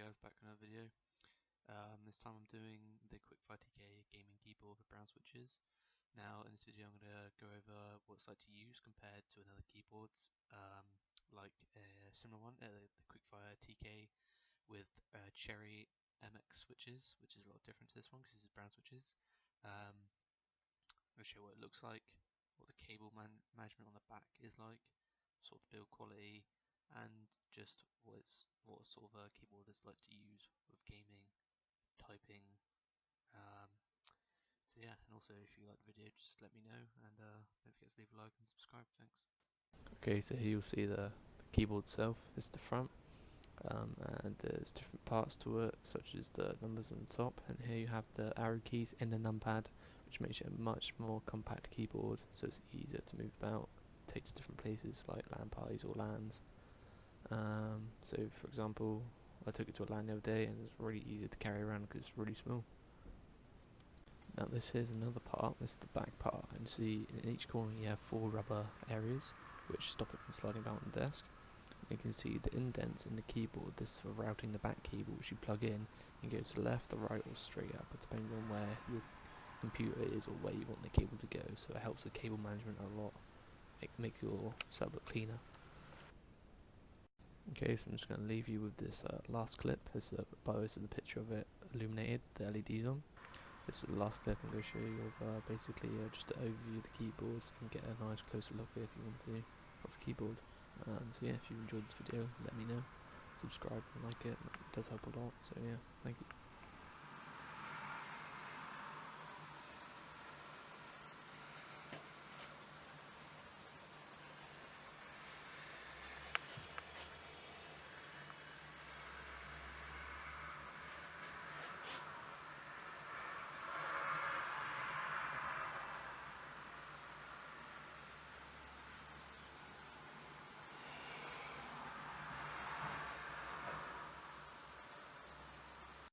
guys, back on another video. This time I'm doing the QuickFire TK gaming keyboard with brown switches. Now in this video I'm going to go over what it's like to use compared to another keyboards, like a similar one, the QuickFire TK with Cherry MX switches, which is a lot different to this one because this is brown switches. I'm going to show what it looks like, what the cable management on the back is like, sort of build quality, and just what sort of a keyboard is like to use with gaming, typing. So yeah, and also if you like the video, just let me know, and don't forget to leave a like and subscribe. Thanks. Okay, so here you'll see the keyboard itself is the front, and there's different parts to it, such as the numbers on the top, and here you have the arrow keys in the numpad, which makes it a much more compact keyboard, so it's easier to move about, take to different places like LAN parties or LANs. So for example, I took it to a LAN the other day and it's really easy to carry around because it's really small. Now this is another part, this is the back part, and see in each corner you have 4 rubber areas which stop it from sliding about on the desk. You can see the indents in the keyboard. This is for routing the back cable, which you plug in and go to the left, the right, or straight up, depending on where your computer is or where you want the cable to go. So it helps with cable management a lot, make your setup look cleaner. Okay, so I'm just going to leave you with this last clip. This is the picture of it illuminated, the LEDs on. This is the last clip I'm going to show you of basically just to overview the keyboards and get a nice closer look if you want to of the keyboard. So yeah, if you enjoyed this video, let me know. Subscribe and like it does help a lot. So yeah, thank you.